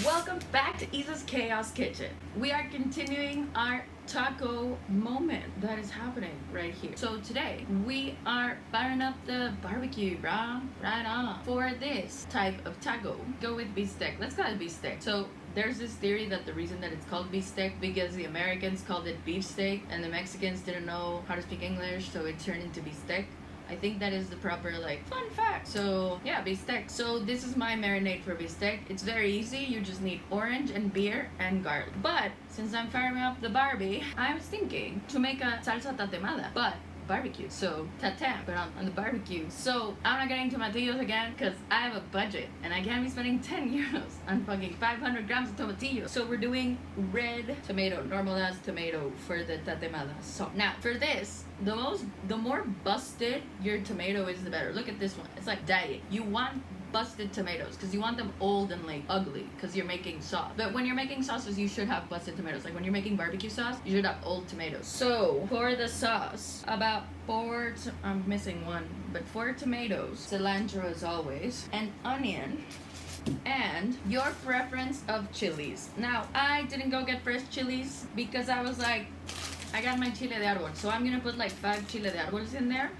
Welcome back to Isa's Chaos Kitchen. We are continuing our taco moment that is happening right here. So today we are firing up the barbecue, brah. Right on. For this type of taco, go with bistec. Let's call it bistec. So there's this theory that the reason that it's called bistec because the Americans called it beefsteak and the Mexicans didn't know how to speak English, so it turned into bistec. I think that is the proper fun fact. So yeah, bistec. So this is my marinade for bistec. It's very easy. You just need orange and beer and garlic. But since I'm firing up the Barbie, I was thinking to make a salsa tatemada, but barbecue. So tatem, but on the barbecue. So I'm not getting tomatillos again because I have a budget and I can't be spending 10 euros on fucking 500 grams of tomatillos. So we're doing red tomato, normal ass tomato for the tatemada. So now for this, the more busted your tomato is, the better. Look at this one. It's like diet. You want busted tomatoes because you want them old and ugly because you're making sauce. But when you're making sauces, you should have busted tomatoes. Like when you're making barbecue sauce, you should have old tomatoes. So for the sauce, about I'm missing one, but 4 tomatoes, cilantro as always, and onion, and your preference of chilies. Now I didn't go get fresh chilies because I was like, I got my chile de árbol, so I'm gonna put like 5 chile de árboles in there.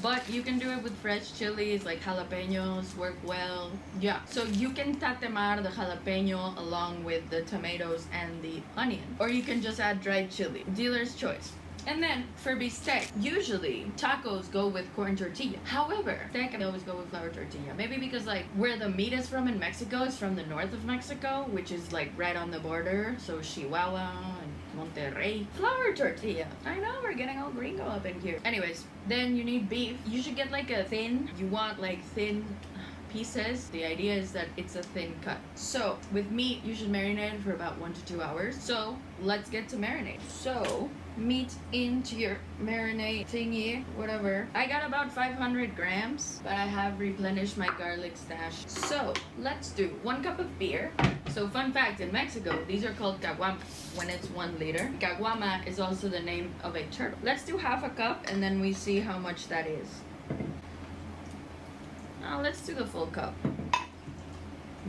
But you can do it with fresh chilies, like jalapenos work well. Yeah, so you can tatemar the jalapeno along with the tomatoes and the onion. Or you can just add dried chili. Dealer's choice. And then for bistec, usually tacos go with corn tortilla. However, bistec I always go with flour tortilla. Maybe because where the meat is from in Mexico is from the north of Mexico, which is right on the border. So Chihuahua and Monterrey. Flour tortilla. I know, we're getting all gringo up in here. Anyways, then you need beef. You should get a thin. You want thin pieces. The idea is that it's a thin cut. So with meat, you should marinate it for about 1 to 2 hours. So let's get to marinate. So meat into your marinade thingy, whatever. I got about 500 grams, but I have replenished my garlic stash. So let's do 1 cup of beer. So fun fact, in Mexico, these are called caguamas when it's 1 liter. Caguama is also the name of a turtle. Let's do half a cup and then we see how much that is. Now let's do the full cup.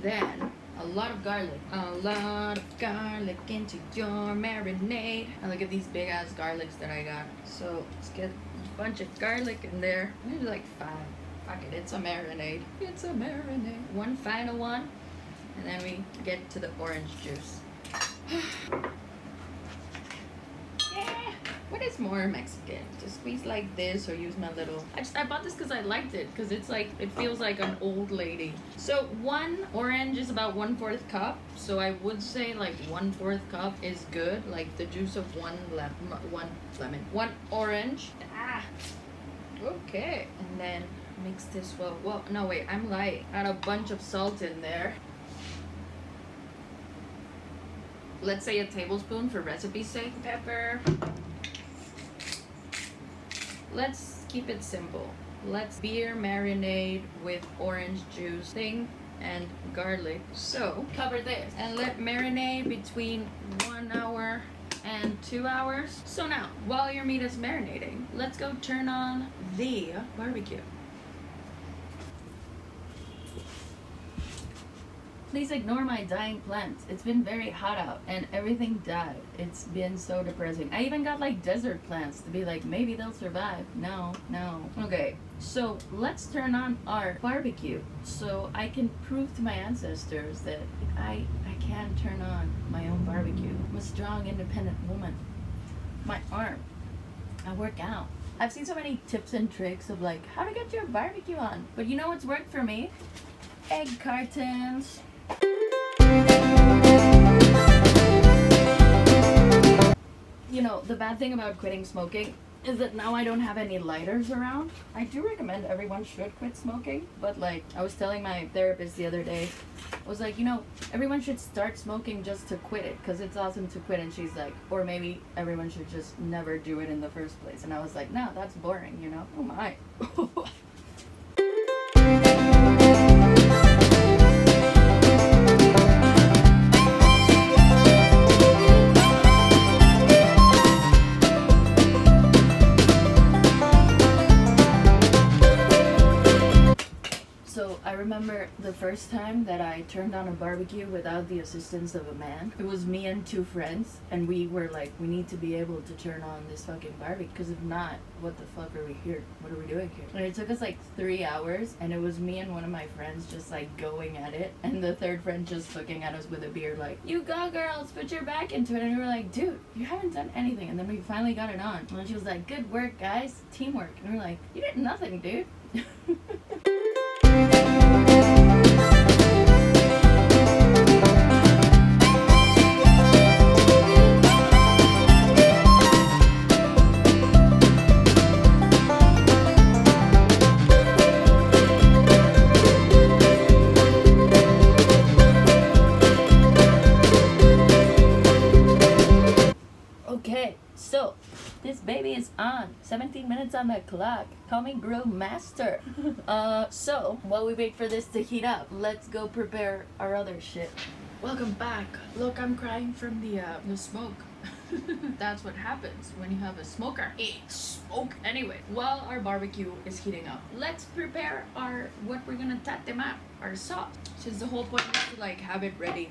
Then a lot of garlic. A lot of garlic into your marinade. And look at these big ass garlics that I got. So let's get a bunch of garlic in there. Maybe 5. Fuck it, it's a marinade. It's a marinade. 1 final one. And then we get to the orange juice. Yeah. What is more Mexican? To squeeze like this or use my little... I bought this because I liked it. Because it's it feels like an old lady. So 1 orange is about 1/4 cup. So I would say 1/4 cup is good. The juice of 1 lemon. 1 orange. Ah. Okay. And then mix this well. Well, no wait, I'm lying. Add a bunch of salt in there. Let's say a tablespoon for recipe's sake. Pepper. Let's keep it simple. Let's beer marinade with orange juice thing and garlic. So cover this and let marinate between 1 hour and 2 hours. So now, while your meat is marinating, let's go turn on the barbecue. Please ignore my dying plants. It's been very hot out and everything died. It's been so depressing. I even got desert plants to be maybe they'll survive. No. Okay, so let's turn on our barbecue so I can prove to my ancestors that I can turn on my own barbecue. I'm a strong, independent woman. My arm. I work out. I've seen so many tips and tricks of how to get your barbecue on. But you know what's worked for me? Egg cartons. You know, the bad thing about quitting smoking is that now I don't have any lighters around. I do recommend everyone should quit smoking, but I was telling my therapist the other day, I was everyone should start smoking just to quit it because it's awesome to quit. And she's or maybe everyone should just never do it in the first place. And I was no, that's boring, you know? Oh my. first time that I turned on a barbecue without the assistance of a man. It was me and two friends, and we were like, we need to be able to turn on this fucking barbecue, because if not, what the fuck are we here? What are we doing here? And it took us like 3 hours, and it was me and one of my friends just like going at it, and the third friend just looking at us with a beer like, you go girls, put your back into it. And we were like, dude, you haven't done anything. And then we finally got it on, and she was like, good work guys, teamwork. And we were like, you did nothing, dude. Okay, so this baby is on. 17 minutes on the clock. Call me grill master. So while we wait for this to heat up, let's go prepare our other shit. Welcome back. Look, I'm crying from the smoke. That's what happens when you have a smoker. It's smoke. Anyway, while our barbecue is heating up, let's prepare what we're gonna tatemada, our sauce. Since the whole point is to like have it ready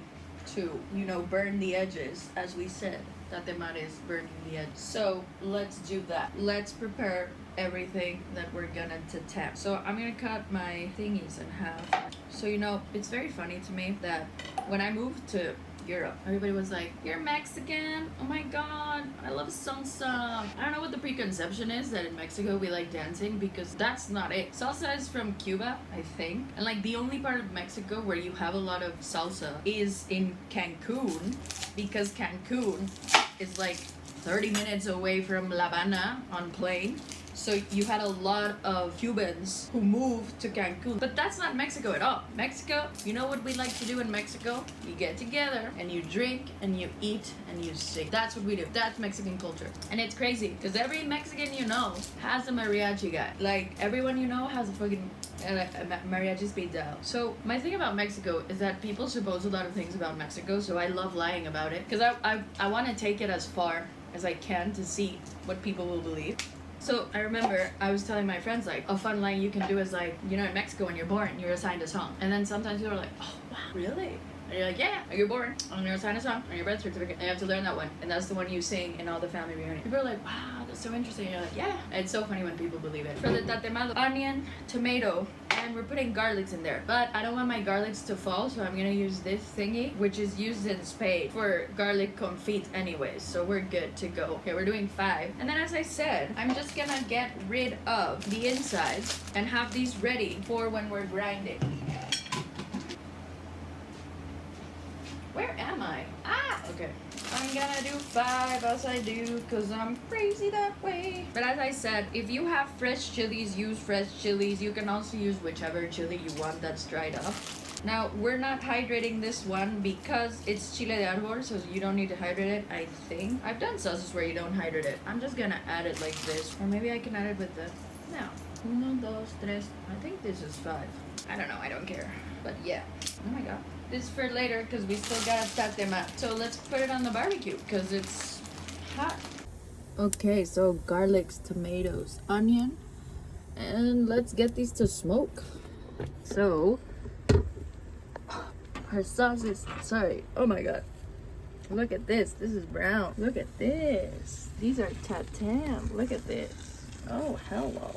to, you know, burn the edges, as we said. Tatemada is burning the edge. So let's do that. Let's prepare everything that we're gonna tatem. So I'm gonna cut my thingies in half. So you know, it's very funny to me that when I moved to Europe, everybody was like, you're Mexican? Oh my god, I love salsa. I don't know what the preconception is that in Mexico we like dancing, because that's not it. Salsa is from Cuba, I think. And like the only part of Mexico where you have a lot of salsa is in Cancun, because Cancun is like 30 minutes away from La Habana on plane. So you had a lot of Cubans who moved to Cancun. But that's not Mexico at all. Mexico, you know what we like to do in Mexico? You get together and you drink and you eat and you sing. That's what we do. That's Mexican culture. And it's crazy because every Mexican you know has a mariachi guy. Like everyone you know has a fucking mariachi speed dial. So my thing about Mexico is that people suppose a lot of things about Mexico, so I love lying about it because I want to take it as far as I can to see what people will believe. So I remember I was telling my friends, like, a fun line you can do is like, you know, in Mexico when you're born, you're assigned a song. And then sometimes people are like, oh, wow, really? And you're like, yeah, you're born, and you're assigned a song on your birth certificate, and you have to learn that one. And that's the one you sing in all the family reunions. People are like, wow, that's so interesting. And you're like, yeah. And it's so funny when people believe it. For the tatemada, onion, tomato, and we're putting garlics in there. But I don't want my garlics to fall, so I'm gonna use this thingy, which is used in Spain for garlic confit anyways. So we're good to go. Okay, we're doing 5. And then as I said, I'm just gonna get rid of the insides and have these ready for when we're grinding. Where am I? Ah, okay. I'm gonna do 5 as I do, cause I'm crazy that way. But as I said, if you have fresh chilies, use fresh chilies. You can also use whichever chili you want that's dried up. Now, we're not hydrating this one because it's chile de árbol, so you don't need to hydrate it, I think. I've done sauces where you don't hydrate it. I'm just gonna add it like this. Or maybe I can add it with the... No. 1, 2, 3. I think this is 5. I don't know, I don't care. But yeah. Oh my god. This is for later because we still got a tatemada. So let's put it on the barbecue because it's hot. Okay, so garlics, tomatoes, onion, and let's get these to smoke. So our sauce is, sorry, oh my god. Look at this. This is brown. Look at this. These are tatem. Look at this. Oh, hello.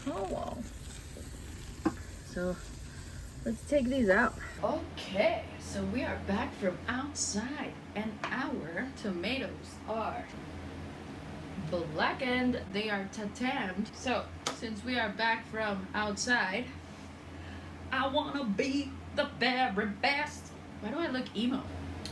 Hello. So let's take these out. Okay, so we are back from outside and our tomatoes are blackened. They are tatemed. So since we are back from outside, I wanna be the very best. Why do I look emo?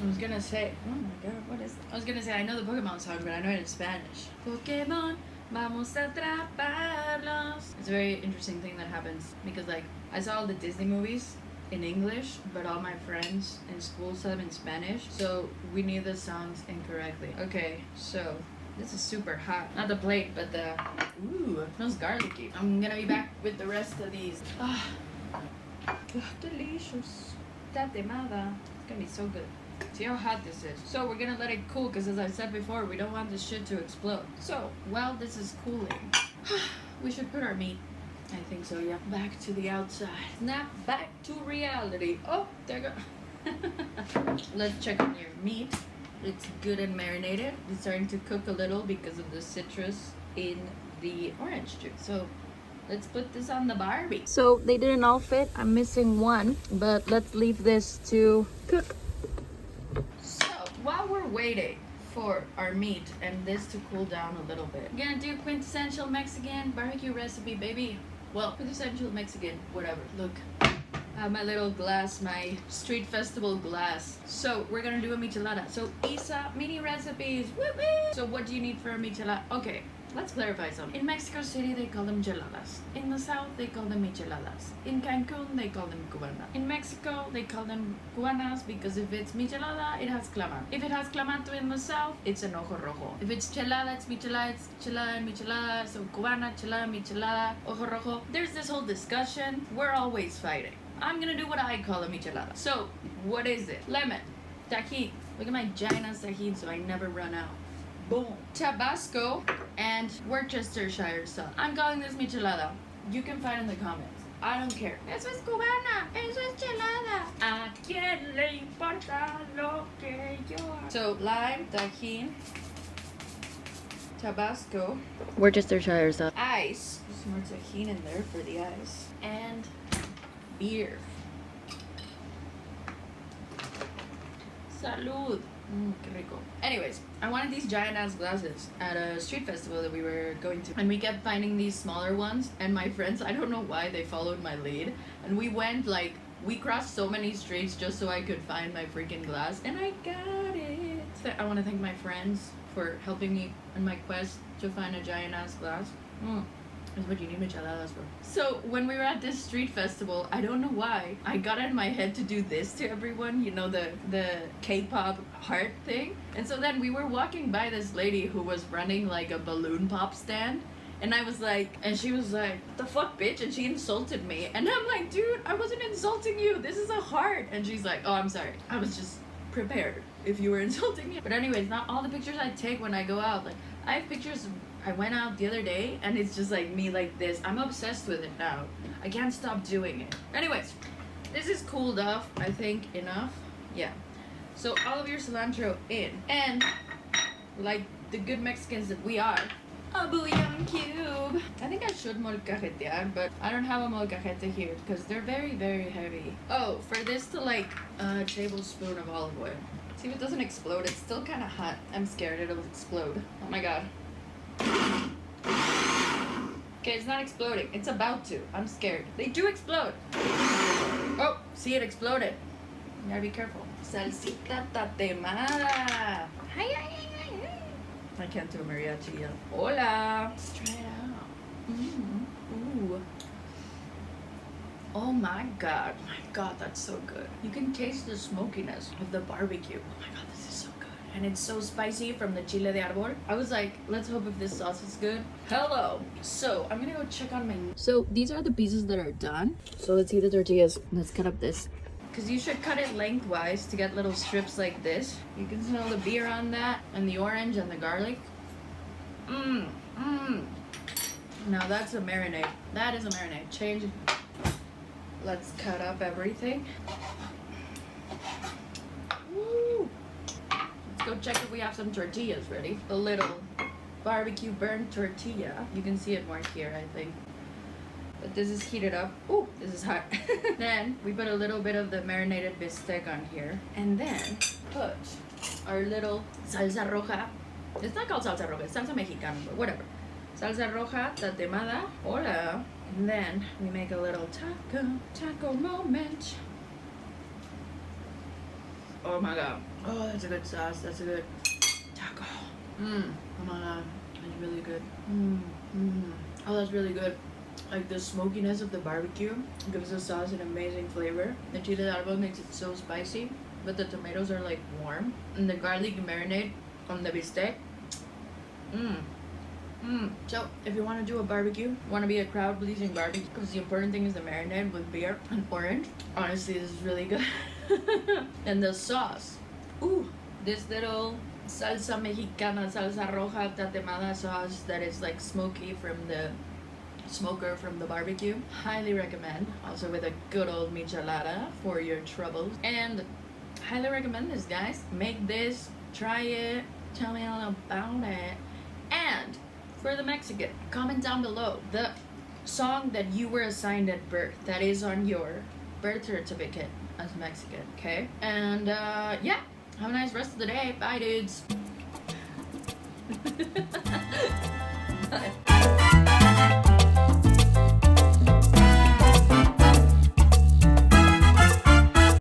I was gonna say, oh my god, what is that? I was gonna say I know the Pokemon song, but I know it in Spanish. Pokemon, vamos a atraparlos. It's a very interesting thing that happens because like I saw all the Disney movies in English, but all my friends in school saw them in Spanish, so we knew the songs incorrectly. Okay, so this is super hot. Not the plate, but the... Ooh, it smells garlicky. I'm gonna be back with the rest of these. Ah, delicious. Tatemada. It's gonna be so good. See how hot this is. So we're gonna let it cool because as I said before, we don't want this shit to explode. So while this is cooling, we should put our meat I think so, yeah. Back to the outside. Snap back to reality. Oh, there you go. Let's check on your meat. It's good and marinated. It's starting to cook a little because of the citrus in the orange juice. So let's put this on the barbie. So they didn't all fit. I'm missing one, but let's leave this to cook. So while we're waiting for our meat and this to cool down a little bit, I'm gonna do quintessential Mexican barbecue recipe, baby. Well, quintessential Mexican, whatever. Look, I have my little glass, my street festival glass. So we're gonna do a michelada. So Isa, mini recipes. Woo-wee! So what do you need for a michelada? Okay, let's clarify something. In Mexico City, they call them geladas. In the South, they call them micheladas. In Cancun, they call them cubanas. In Mexico, they call them cubanas because if it's michelada, it has clamato. If it has clamato in the South, it's an ojo rojo. If it's chelada, it's michelada, and michelada. So cubana, chelada, michelada, ojo rojo. There's this whole discussion. We're always fighting. I'm gonna do what I call a michelada. So, what is it? Lemon, tajin. Look at my giant ass tajin so I never run out. Boom. Tabasco and Worcestershire sauce. I'm calling this michelada. You can find in the comments. I don't care. Eso es cubana. Eso es chelada. ¿A quién le importa lo que yo hago? So, lime, tajin, Tabasco, Worcestershire sauce, ice. There's some more tajin in there for the ice. And beer. Salud. Qué rico. Anyways, I wanted these giant ass glasses at a street festival that we were going to, and we kept finding these smaller ones, and my friends, I don't know why, they followed my lead, and we went like, we crossed so many streets just so I could find my freaking glass, and I got it. So I want to thank my friends for helping me in my quest to find a giant ass glass. That's what you need micheladas for. So when we were at this street festival, I don't know why, I got in my head to do this to everyone, you know, the K-pop heart thing. And so then we were walking by this lady who was running like a balloon pop stand. And I was like, and she was like, what the fuck, bitch? And she insulted me. And I'm like, dude, I wasn't insulting you. This is a heart. And she's like, oh, I'm sorry. I was just prepared if you were insulting me. But anyways, not all the pictures I take when I go out. Like, I have pictures. I went out the other day and it's just like me like this. I'm obsessed with it now. I can't stop doing it. Anyways, this is cooled off, I think, enough. Yeah. So all of your cilantro in. And like the good Mexicans that we are, a bouillon cube. I think I should molcajetear, but I don't have a molcajete here because they're very, very heavy. Oh, for this to like a tablespoon of olive oil. See if it doesn't explode. It's still kind of hot. I'm scared it'll explode. Oh my god. Okay, it's not exploding. It's about to. I'm scared. They do explode. Oh, see, it exploded. You gotta be careful. Salsa Tatemada. I can't do a mariachi yet. Hola. Let's try it out. Ooh. Oh my god. Oh my god, that's so good. You can taste the smokiness of the barbecue. Oh my god, this is so good. And it's so spicy from the chile de árbol. I was like, let's hope if this sauce is good. Hello. So I'm gonna go check on my... So these are the pieces that are done. So let's eat the tortillas. Let's cut up this. Because you should cut it lengthwise to get little strips like this. You can smell the beer on that and the orange and the garlic. Now that's a marinade. That is a marinade. Change. Let's cut up everything. Woo. Let's go check if we have some tortillas ready. A little barbecue burnt tortilla. You can see it more here, I think. But this is heated up. Ooh, this is hot. Then we put a little bit of the marinated bistec on here. And then put our little salsa roja. It's not called salsa roja, it's salsa mexicana, but whatever. Salsa roja tatemada. Hola. And then we make a little taco moment. Oh my god. Oh, that's a good sauce. That's a good taco. Oh my god. That's really good. Oh, that's really good. Like the smokiness of the barbecue gives the sauce an amazing flavor. The chile de árbol makes it so spicy, but the tomatoes are like warm. And the garlic marinade on the bistec. So if you want to do a barbecue, want to be a crowd-pleasing barbecue, because the important thing is the marinade with beer and orange. Honestly, this is really good. And the sauce. Ooh, this little salsa mexicana, salsa roja tatemada sauce that is like smoky from the smoker from the barbecue. Highly recommend. Also with a good old michelada for your troubles. And highly recommend this, guys. Make this, try it, tell me all about it. And for the Mexican, comment down below the song that you were assigned at birth that is on your birth certificate as Mexican, okay? And yeah, have a nice rest of the day. Bye, dudes. Bye.